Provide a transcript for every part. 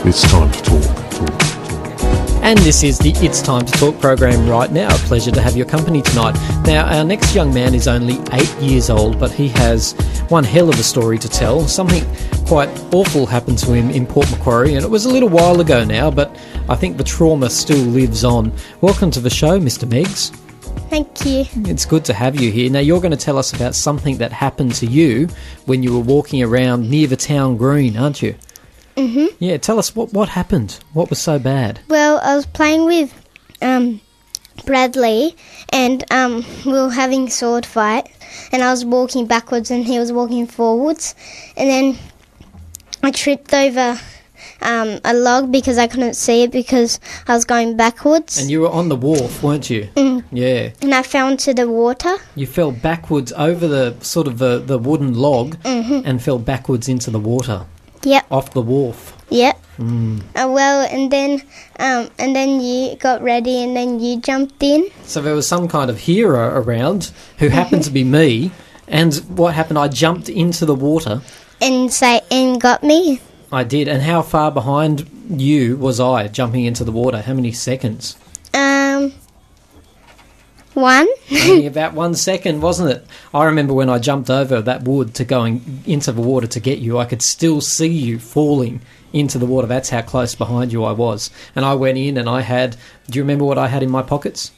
It's time to talk. And this is the It's Time to Talk program right now. A pleasure to have your company tonight. Now, our next young man is only 8 years old, but he has one hell of a story to tell. Something quite awful happened to him in Port Macquarie, and it was a little while ago now, but I think the trauma still lives on. Welcome to the show, Mr. Meggs. Thank you. It's good to have you here. Now, you're going to tell us about something that happened to you when you were walking around near the town green, aren't you? Mhm. Yeah, tell us what happened. What was so bad? Well, I was playing with Bradley, and we were having a sword fight, and I was walking backwards and he was walking forwards, and then I tripped over a log because I couldn't see it because I was going backwards. And you were on the wharf, weren't you? Yeah. And I fell into the water. You fell backwards over the sort of the wooden log and fell backwards into the water. Yep. Off the wharf. Yep. Well, and then you got ready, and then you jumped in. So there was some kind of hero around who happened to be me. And what happened? I jumped into the water. And got me. I did. And how far behind you was I jumping into the water? How many seconds? 1. Only about 1 second, wasn't it? I remember when I jumped over that wood to going into the water to get you, I could still see you falling into the water. That's how close behind you I was. And I went in and I had... Do you remember what I had in my pockets?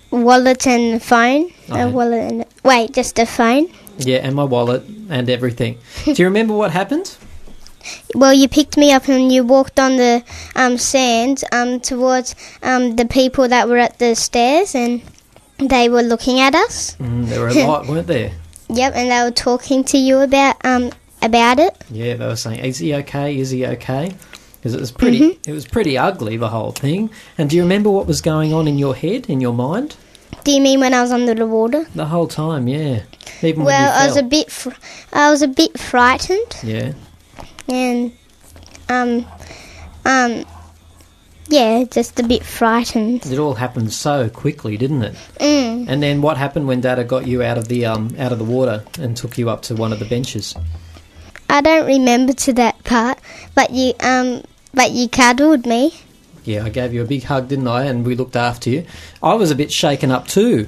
Wallet and phone. Just a phone. Yeah, and my wallet and everything. Do you remember what happened? Well, you picked me up and you walked on the sand towards the people that were at the stairs, and they were looking at us. There were a lot, weren't there? Yep, and they were talking to you about it. Yeah, they were saying, "Is he okay? Is he okay?" Because it was pretty. It was pretty ugly, the whole thing. And do you remember what was going on in your head, in your mind? Do you mean when I was under the water? The whole time, yeah. Even when well, you fell. I was a bit frightened. Yeah. And yeah, just a bit frightened. It all happened so quickly, didn't it? And then what happened when Dad got you out of the water and took you up to one of the benches? I don't remember to that part, but you cuddled me. Yeah, I gave you a big hug, didn't I? And we looked after you. I was a bit shaken up too.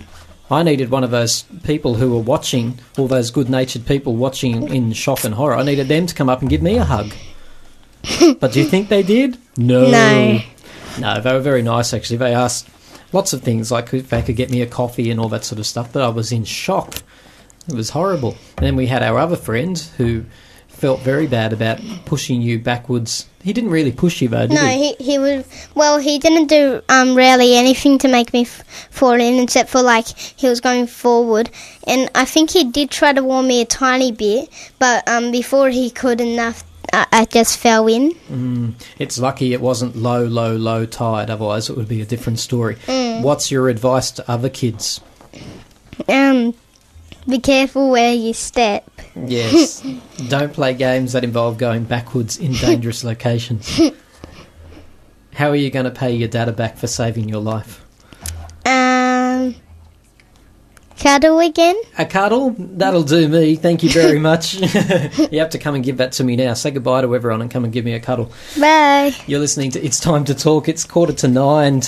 I needed one of those people who were watching, all those good-natured people watching in shock and horror. I needed them to come up and give me a hug. But do you think they did? No. No, they were very nice, actually. They asked lots of things, like if they could get me a coffee and all that sort of stuff, but I was in shock. It was horrible. And then we had our other friend who felt very bad about pushing you backwards. He didn't really push you, though, did he? No, he was... Well, he didn't do really anything to make me fall in, except for, he was going forward. And I think he did try to warn me a tiny bit, but before he could enough... I just fell in. It's lucky it wasn't low tide, otherwise it would be a different story. What's your advice to other kids? Be careful where you step. Yes. Don't play games that involve going backwards in dangerous locations. How are you going to pay your dada back for saving your life? Cuddle again? A cuddle? That'll do me. Thank you very much. You have to come and give that to me now. Say goodbye to everyone and come and give me a cuddle. Bye. You're listening to It's Time to Talk. It's 9:15.